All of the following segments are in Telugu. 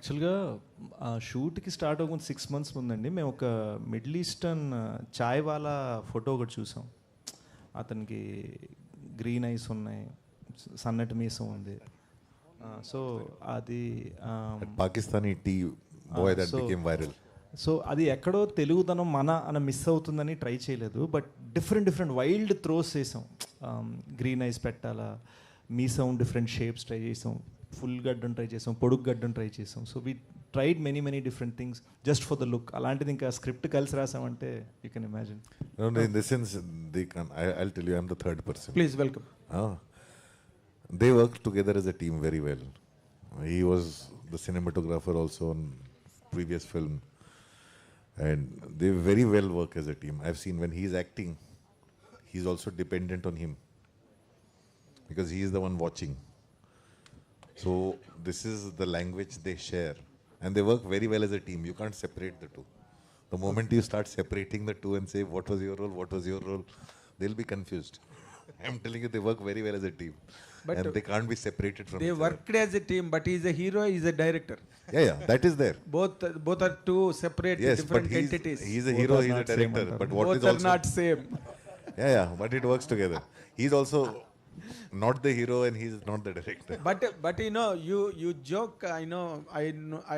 యాక్చువల్గా ఆ షూట్కి స్టార్ట్ అవ్వకుండా 6 months ముందండి మేము ఒక మిడిల్ ఈస్టర్న్ చాయ్ వాలా ఫోటో ఒకటి చూసాం. అతనికి గ్రీన్ ఐస్ ఉన్నాయి, సన్నటి మీసం ఉంది. సో అది Pakistani tea boy that became viral. So అది ఎక్కడో తెలుగుతనం మన అని మిస్ అవుతుందని ట్రై చేయలేదు, బట్ డిఫరెంట్ వైల్డ్ త్రోస్ చేసాం. గ్రీన్ ఐస్ పెట్టాలా, మీసం డిఫరెంట్ షేప్స్ ట్రై చేసాం, ఫుల్ గడ్డం ట్రై చేసాం, పొడుగు గడ్డం ట్రై చేసాం. So we tried many different things just for the look. అలాంటిది ఇంకా స్క్రిప్ట్ కలిసి రాసామంటే you can imagine. In this sense, I'll tell you, I'm the third person. Please welcome. They work together as a team very well. He was the cinematographer also on previous film, and they very well work as a team. I've seen when he's acting, he's also dependent on him because he is the one watching. So this is the language they share, and they work very well as a team. You can't separate the two. The moment you start separating the two and say what was your role, they'll be confused. I'm telling you, they work very well as a team, But and they can't be separated from They each other. worked as a team, but he's a hero, he's a director. Yeah, that is there. Both are two separate Yes, different but entities. he's a Both hero, are he's a not same director. antar. But what Both is are also not same. yeah, but it works together. He's also not the hero, and he's not the director. But you know, you joke.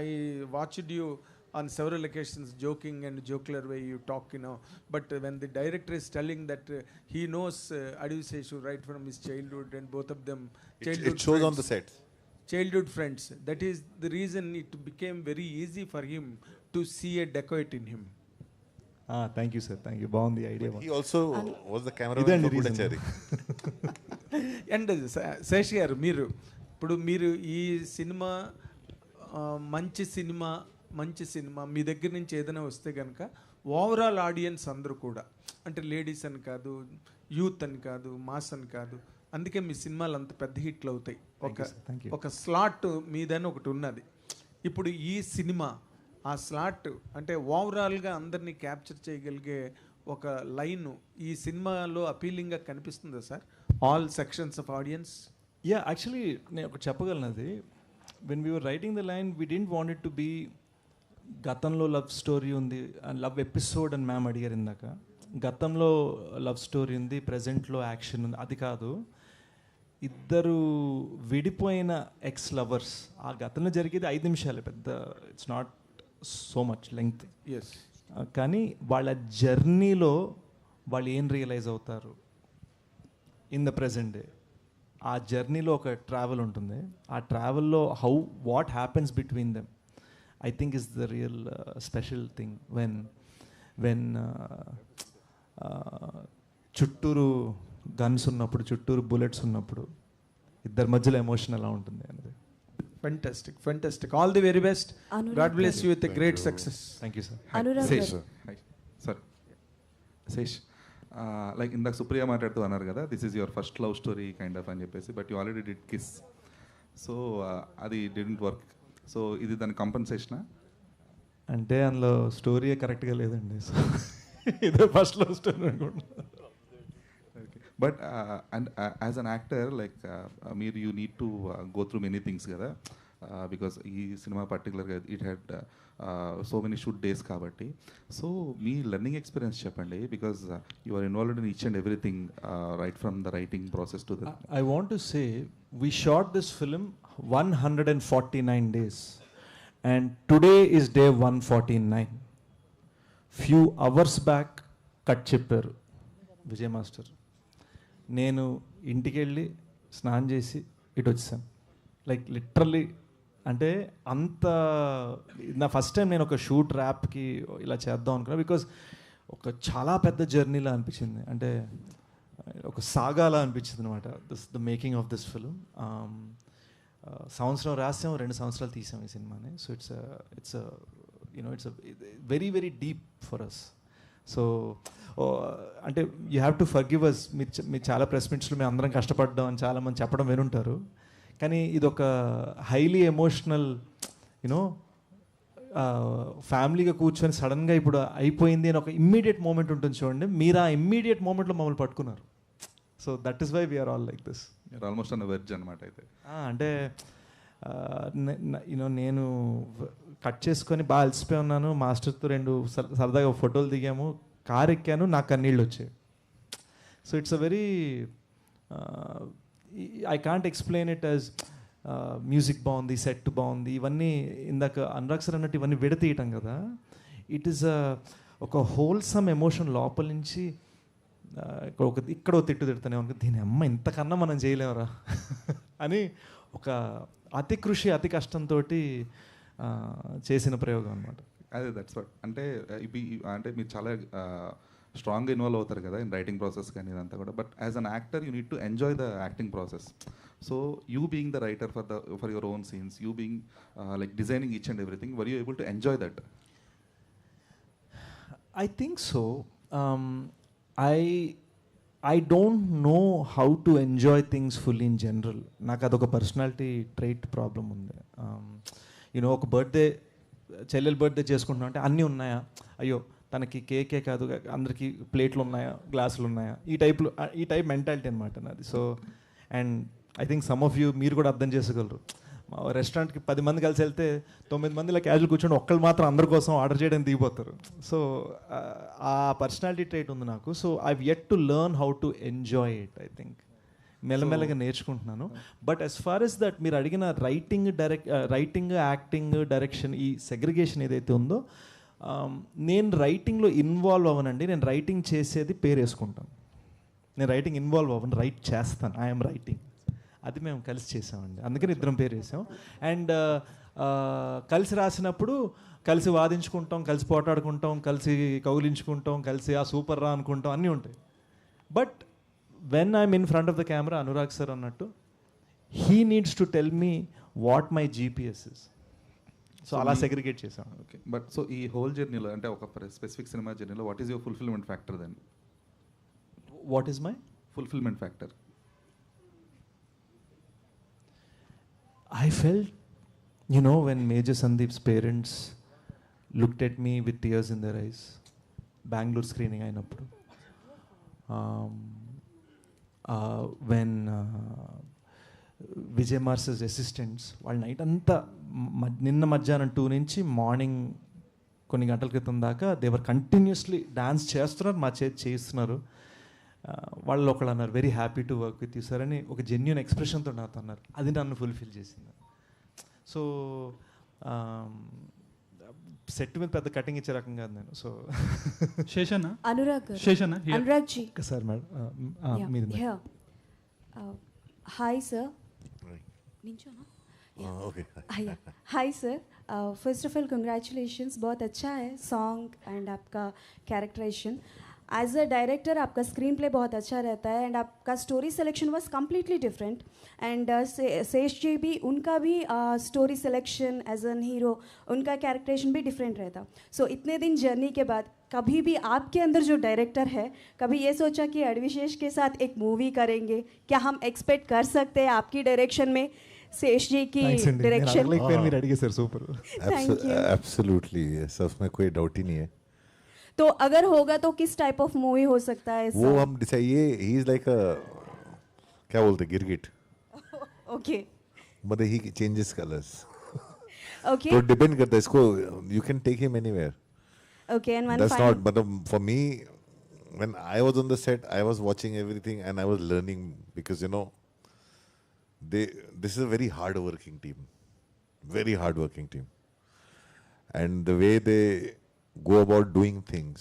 I watched you on several occasions joking and jocular way you talk, you know. But when the director is telling that he knows Adu Seshu right from his childhood, and both of them childhood It shows friends, on the set. childhood friends. That is the reason it became very easy for him to see a dacoit in him. Thank you sir, thank you. బాగుంది idea. He also was the cameraman ఇదండి for reason. Gudachari. And Sesh garu, మీరు ఈ సినిమా మంచి సినిమా మీ దగ్గర నుంచి ఏదైనా వస్తే కనుక ఓవరాల్ ఆడియన్స్ అందరూ కూడా, అంటే లేడీస్ అని కాదు, యూత్ అని కాదు, మాస్ అని కాదు, అందుకే మీ సినిమాలు అంత పెద్ద హిట్లు అవుతాయి. ఒక స్లాట్ మీదని ఒకటి ఉన్నది. ఇప్పుడు ఈ సినిమా ఆ స్లాట్ అంటే ఓవరాల్గా అందరినీ క్యాప్చర్ చేయగలిగే ఒక లైన్ ఈ సినిమాలో అపీలింగ్గా కనిపిస్తుందా sir, all sections of audience? Yeah, actually నేను ఒకటి చెప్పగలను. అది when we're writing the line we didn't want it to be గతంలో లవ్ స్టోరీ ఉంది, లవ్ ఎపిసోడ్ అని మ్యామ్ అడిగారు ఇందాక. గతంలో లవ్ స్టోరీ ఉంది, ప్రజెంట్లో యాక్షన్ ఉంది, అది కాదు. ఇద్దరు విడిపోయిన ఎక్స్ లవర్స్, ఆ గతంలో జరిగేది 5 నిమిషాలే, పెద్ద it's not so much length. Yes. కానీ వాళ్ళ జర్నీలో వాళ్ళు ఏం రియలైజ్ అవుతారు ఇన్ ద ప్రజెంట్ డే, ఆ జర్నీలో ఒక ట్రావెల్ ఉంటుంది. ఆ ట్రావెల్లో what happens between them I think is the real special thing. When చుట్టూరు గన్స్ ఉన్నప్పుడు, చుట్టూరు బుల్లెట్స్ ఉన్నప్పుడు ఇద్దరి మధ్యలో ఎమోషన్ ఎలా ఉంటుంది అనేది. Fantastic. All the very best. Anurag God bless garu. you with a great success. Thank you sir. Anurag Sesh garu. Hi sir. Sesh, like ఇందాక సుప్రియ మాట్లాడుతూ అన్నారు కదా, this is your first love story kind of అని చెప్పేసి, but you already did kiss. So అది డిడెంట్ వర్క్. సో ఇది దాని కంపెన్సేషనా? అంటే అందులో స్టోరీ కరెక్ట్గా లేదండి. సో ఇదే ఫస్ట్ లవ్ స్టోరీ అనుకుంటున్నాను. But and as an actor, like మీరు you need to go through many things కదా, బికాస్ ఈ సినిమా పర్టికులర్గా it had so many shoot days కాబట్టి. సో మీ లెర్నింగ్ ఎక్స్పీరియన్స్ చెప్పండి, because you are involved in each and everything, right from the writing process to the. I want to say we shot this film 149 days and today is day 149. Few hours back cut చెప్పారు విజయ్ మాస్టర్. నేను ఇంటికి వెళ్ళి స్నానం చేసి ఇటు వచ్చాను. లైక్ లిటరల్లీ, అంటే అంత నా ఫస్ట్ టైం నేను ఒక షూట్ ర్యాప్కి ఇలా చేద్దాం అనుకున్నా, బికాజ్ ఒక చాలా పెద్ద జర్నీలా అనిపించింది, అంటే ఒక సాగాలా అనిపించింది అనమాట. The making of this film. సంవత్సరం రాసాం, 2 సంవత్సరాలు తీసాం ఈ సినిమాని. So it's very deep for us. So అంటే you have to forgive us. మీరు చాలా ప్రెస్ మీట్స్లో మేము అందరం కష్టపడ్డాం అని చాలామంది చెప్పడం వినుంటారు, కానీ ఇది ఒక హైలీ ఎమోషనల్ యూనో ఫ్యామిలీగా కూర్చొని సడన్గా ఇప్పుడు అయిపోయింది అని ఒక ఇమ్మీడియట్ మూమెంట్ ఉంటుంది చూడండి. మీరు ఆ ఇమ్మీడియట్ మూమెంట్లో మమ్మల్ని పట్టుకున్నారు. So that is why we're all like this. Almost non veg అనమాట అయితే. అంటే నేను కట్ చేసుకొని బాగా అలసిపోయి ఉన్నాను, మాస్టర్తో రెండు సరదాగా ఫోటోలు దిగాము, కార్ ఎక్కాను, నాకు కన్నీళ్ళు వచ్చాయి. So it's a very I can't explain it as music బాగుంది, సెట్ బాగుంది, ఇవన్నీ ఇందాక అనురాగ్ సార్ అన్నట్టు ఇవన్నీ విడతీయటం కదా. ఇట్ ఈస్ ఒక హోల్సమ్ ఎమోషన్ లోపల నుంచి ఇక్కడ తిట్టు తిడుతూనే ఉంది, దీని అమ్మ ఇంతకన్నా మనం చేయలేమరా అని ఒక అతి కృషి అతి కష్టంతో చేసిన ప్రయోగం అనమాట. అదే దట్స్ వాట్ అంటే అంటే మీరు చాలా స్ట్రాంగ్గా ఇన్వాల్వ్ అవుతారు కదా ఇన్ రైటింగ్ ప్రాసెస్ కానీ ఇదంతా కూడా. But as an actor you need to enjoy the acting process. So you being the writer for your own scenes, you being like designing each and everything, were you able to enjoy that? I think so. I don't know how to enjoy things fully in general. నాకు అదొక పర్సనాలిటీ ట్రైట్ ప్రాబ్లం ఉంది. యూనో ఒక బర్త్డే, చెల్లెలు బర్త్డే చేసుకుంటున్నాం అంటే అన్నీ ఉన్నాయా, అయ్యో తనకి కేకే కాదు అందరికీ ప్లేట్లు ఉన్నాయా, గ్లాసులు ఉన్నాయా, ఈ టైప్ మెంటాలిటీ అనమాట నాది. So and I think some of you మీరు కూడా అర్థం చేసుకోగలరు. రెస్టారెంట్కి 10 మంది కలిసి వెళ్తే 9 మంది ఇలా క్యాజువల్ కూర్చొని ఒక్కళ్ళు మాత్రం అందరి కోసం ఆర్డర్ చేయడానికి దిగిపోతారు. సో ఆ పర్సనాలిటీ ట్రైట్ ఉంది నాకు. So I yet to learn how to enjoy it. I think మెల్లమెల్లగా నేర్చుకుంటున్నాను. But as far as that మీరు అడిగిన రైటింగ్ యాక్టింగ్ డైరెక్షన్ ఈ సెగ్రిగేషన్ ఏదైతే ఉందో, నేను రైటింగ్లో ఇన్వాల్వ్ అవ్వనండి. నేను రైటింగ్ చేసేది పేరు వేసుకుంటాను. నేను రైటింగ్ ఇన్వాల్వ్ అవ్వను, రైట్ చేస్తాను. I'm writing. అది మేము కలిసి చేసామండి, అందుకని ఇద్దరం పేరు వేసాం. అండ్ కలిసి రాసినప్పుడు కలిసి వాదించుకుంటాం, కలిసి పోటాడుకుంటాం, కలిసి కౌలించుకుంటాం, కలిసి ఆ సూపర్ రా అనుకుంటాం, అన్నీ ఉంటాయి. But when I'm in front of the camera, Anurag sir అన్నట్టు, he needs to tell me what my GPS is. So అలా సెగ్రిగేట్ చేసాం. ఓకే. బట్ సో ఈ హోల్ జర్నీలో అంటే ఒక స్పెసిఫిక్ సినిమా జర్నీలో what is your fulfilment factor then? What is my fulfilment factor? I felt, you know, when Major Sandeep's parents looked at me with tears in their eyes, Bangalore screening అయినప్పుడు, when Vijay Mars's assistants వాళ్ళ నైట్ అంతా నిన్న మధ్యాహ్నం 2 నుంచి మార్నింగ్ కొన్ని గంటల క్రితం దాకా దేవర్ కంటిన్యూస్లీ డాన్స్ చేస్తున్నారు, మా చేస్తున్నారు. వాళ్ళు ఒకళ్ళు అన్నారు, very happy to work with you sir అని ఒక జెన్యున్ ఎక్స్ప్రెషన్తో నాతో అన్నారు. అది నన్ను ఫుల్ఫిల్ చేసింది. సో సెట్ మీద పెద్ద కటింగ్ ఇచ్చే రకం కాదు నేను. సో శేషన్న, అనురాగ్ జీ సార్ మేడం మీరు. Hi sir. Okay. Hi sir, first of all congratulations, बहुत अच्छा है सॉन्ग एंड आपका कैरेक्टराइजेशन. एज अ डायरेक्टर आपका स्क्रीन प्ले बहुत अच्छा रहता है एंड आपका story selection was completely different. And Shesh ji भी, उनका भी story selection as an hero, उनका कैरेक्टराइजेशन भी डिफरेंट रहता. सो इतने दिन जर्नी के बाद कभी भी आपके अंदर जो डायरेक्टर है, कभी ये सोचा कि अडविशेष के साथ एक मूवी करेंगे? क्या हम एक्सपेक्ट कर सकते हैं आपकी डायरेक्शन में शेष जी की डायरेक्शन? మీరు అడిగే సార్ సూపర్. एब्सोल्युटली यस, उसमें कोई डाउट ही नहीं है. तो अगर होगा तो किस टाइप ऑफ मूवी हो सकता है? वो हम डिसाइड, ये ही इज लाइक अ क्या बोलते गिरगिट. ओके. मतलब ही चेंजेस कलर्स. ओके. तो डिपेंड करता है इसको, you can take him anywhere. Okay. And one That's final. not, but for me, when I was on the set, I was watching everything and I was learning, because you know, this is a very hard working team, and the way they go about doing things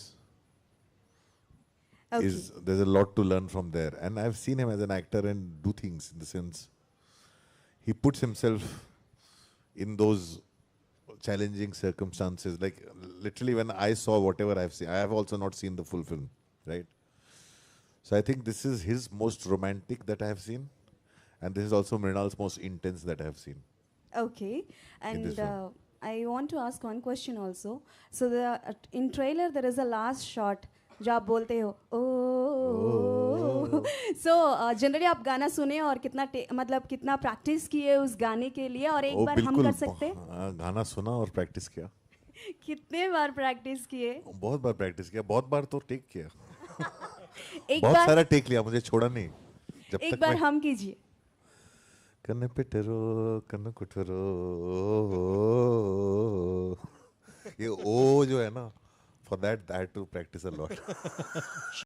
Okay. is, there's a lot to learn from there. And I've seen him as an actor and do things, in the sense he puts himself in those challenging circumstances. Like literally when I saw whatever I've seen, I have also not seen the full film, right? So I think this is his most romantic that I have seen, and this is also Mrinal's most intense that I have seen. Okay. And this film. I want to ask one question also. So in trailer there is a last shot जो आप बोलते हो ओ. So जनरली आप गाना सुने और मतलब कितना प्रैक्टिस किए उस गाने के लिए, और एक बार हम कर सकते हैं? गाना सुना और प्रैक्टिस किया. कितने बार प्रैक्टिस किए? बहुत बार प्रैक्टिस किया, बहुत बार तो टेक किया. एक बहुत बार सारा टेक लिया, मुझे छोड़ा नहीं. जब एक तक बार मैं हम कीजिए. कन्न पिटरो कन्न कुटरो ये ओ जो है ना, for that I had to practice a lot.